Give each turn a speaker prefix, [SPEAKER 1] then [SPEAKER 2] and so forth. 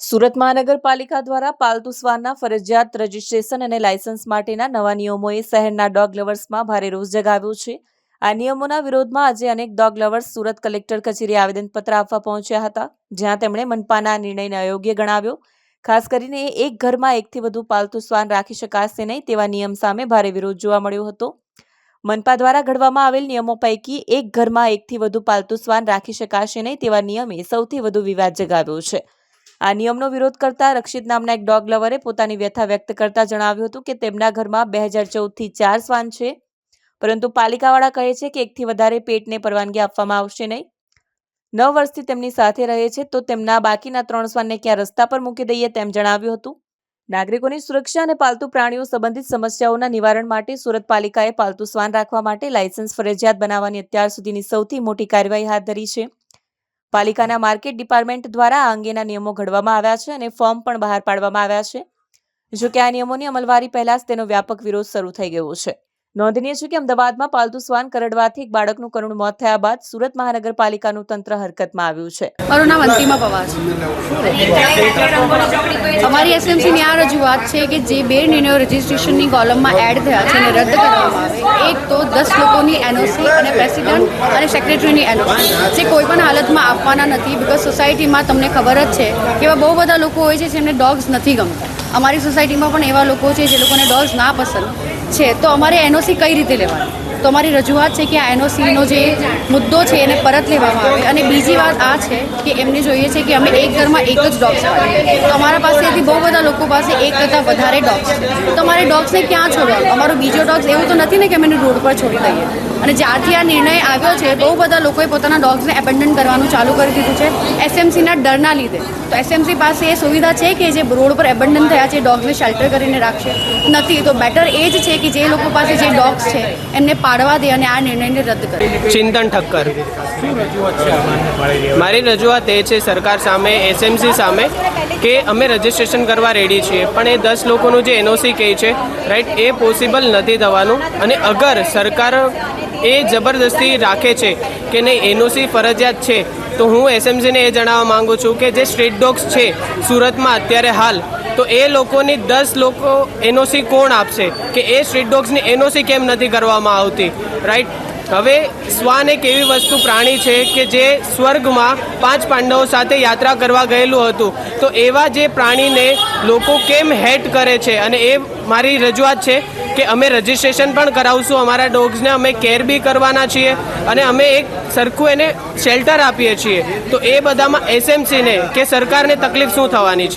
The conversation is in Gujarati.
[SPEAKER 1] સુરત મહાનગરપાલિકા દ્વારા પાલતુ શ્વાનના ફરજિયાત રજીસ્ટ્રેશન અને લાયસન્સ માટેના નવા નિયમોએ શહેરના ડોગ લવર્સમાં ભારે રોષ જગાવ્યો છે। આ નિયમોના વિરોધમાં આજે અનેક ડોગ લવર્સ સુરત કલેક્ટર કચેરીએ આવેદનપત્ર આપવા પહોંચ્યા હતા, જ્યાં તેમણે મનપાના નિર્ણયને અયોગ્ય ગણાવ્યો। ખાસ કરીને એક ઘરમાં એકથી વધુ પાલતુ શ્વાન રાખી શકાશે નહીં તેવા નિયમ સામે ભારે વિરોધ જોવા મળ્યો હતો। મનપા દ્વારા ઘડવામાં આવેલ નિયમો પૈકી એક ઘરમાં એકથી વધુ પાલતુ શ્વાન રાખી શકાશે નહીં તેવા નિયમે સૌથી વધુ વિવાદ જગાવ્યો છે। આ નિયમનો વિરોધ કરતા રક્ષિત નામના એક ડોગ લવરે પોતાની વ્યથા વ્યક્ત કરતા જણાવ્યું હતું કે તેમના ઘરમાં 2014થી 4 શ્વાન છે, પરંતુ પાલિકાવાળા કહે છે કે એકથી વધારે પેટને પરવાનગી આપવામાં આવશે નહીં। 9 વર્ષથી તેમની સાથે રહે છે તો તેમના બાકીના 3 શ્વાનને ક્યાં રસ્તા પર મૂકી દઈએ તેમ જણાવ્યું હતું। નાગરિકોની સુરક્ષા અને પાલતુ પ્રાણીઓ સંબંધિત સમસ્યાઓના નિવારણ માટે સુરત પાલિકાએ પાલતુ શ્વાન રાખવા માટે લાયસન્સ ફરજિયાત બનાવવાની અત્યાર સુધીની સૌથી મોટી કાર્યવાહી હાથ ધરી છે। પાલિકાના માર્કેટ ડિપાર્ટમેન્ટ દ્વારા આ અંગેના નિયમો ઘડવામાં આવ્યા છે અને ફોર્મ પણ બહાર પાડવામાં આવ્યા છે। જો કે આ નિયમોની અમલવારી પહેલા જ તેનો વ્યાપક વિરોધ શરૂ થઈ ગયો છે। નોંધનીય છે કે અમદાવાદમાં પાલતુ શ્વાન કરડવાથી એક બાળકનું કરુણ મોત થયા બાદ સુરત મહાનગરપાલિકાનું તંત્ર હરકતમાં આવ્યું છે।
[SPEAKER 2] મારું નામ અંતિમા પવાર છે। અમારી એસએમસીની આ રજૂઆત છે કે જે 2 નિર્ણયો રજિસ્ટ્રેશનની કોલમમાં એડ થયા છે અને રદ કરવામાં આવે। એક તો 10 લોકોની એનઓસી અને પ્રેસિડેન્ટ અને સેક્રેટરીની એનઓસી જે કોઈ પણ હાલતમાં આપવાના નથી, બિકોઝ સોસાયટીમાં તમને ખબર જ છે કે એવા બહુ બધા લોકો હોય છે જેમને ડોગ્સ નથી ગમતા। અમારી સોસાયટીમાં પણ એવા લોકો છે જે લોકોને ડોગ્સ ના પસંદ છે, તો અમારે એનઓસી કઈ રીતે લેવાની? તો અમારી રજૂઆત છે કે આ એનઓસીનો જે મુદ્દો છે એને પરત લેવામાં આવે। અને બીજી વાત આ છે કે એમને જોઈએ છે કે અમે એક ઘરમાં એક જ ડોગ્સ રાખીએ, તો અમારા પાસેથી બહુ બધા લોકો પાસે એક કરતાં વધારે ડોગ્સ છે, તો અમારે ડોગ્સને ક્યાં છોડવાનું? અમારો બીજો ડોગ્સ એવું તો નથી ને કે અમે એને રોડ પર છોડી દઈએ। અને જ્યારથી આ નિર્ણય આવ્યો છે બહુ બધા લોકોએ પોતાના ડોગ્સને એબન્ડન કરવાનું ચાલુ કરી દીધું છે એસએમસીના ડરના લીધે। તો એસએમસી પાસે એ સુવિધા છે કે જે રોડ પર એબન્ડન થયા છે ડોગ્સને શેલ્ટર કરીને રાખશે? નથી। તો બેટર એ જ છે કે જે લોકો પાસે જે ડોગ્સ છે એમને પાડવા દે અને આ નિર્ણયને રદ કરે।
[SPEAKER 3] ચિંતન ઠક્કર। મારી રજૂઆત એ છે સરકાર સામે, એસએમસી સામે, કે અમે રજિસ્ટ્રેશન કરવા રેડી છીએ, પણ એ 10 લોકોનું જે એનઓસી કહે છે રાઈટ, એ પોસિબલ નથી થવાનું। અને અગર સરકાર એ જબરદસ્તી રાખે છે કે નહીં એનઓસી ફરજિયાત છે, તો હું એસએમસીને એ જણાવવા માંગુ છું કે જે સ્ટ્રીટ ડોગ્સ છે સુરતમાં અત્યારે હાલ, તો એ લોકોની 10 લોકો એનઓસી કોણ આપશે? કે એ સ્ટ્રીટ ડોગ્સની એનઓસી કેમ નથી કરવામાં આવતી? રાઈટ। હવે શ્વાન એક એવી વસ્તુ પ્રાણી છે કે જે સ્વર્ગમાં 5 પાંડવો સાથે યાત્રા કરવા ગયેલું હતું, તો એવા જે પ્રાણીને લોકો કેમ હેટ કરે છે? અને એ મારી રજૂઆત છે કે અમે રજિસ્ટ્રેશન પણ કરાવશું, અમારા ડોગ્સને અમે કેર બી કરવાના છીએ અને અમે એક સરખું એને શેલ્ટર આપીએ છીએ। તો એ બધામાં એસએમસીને કે સરકારને તકલીફ શું થવાની છે?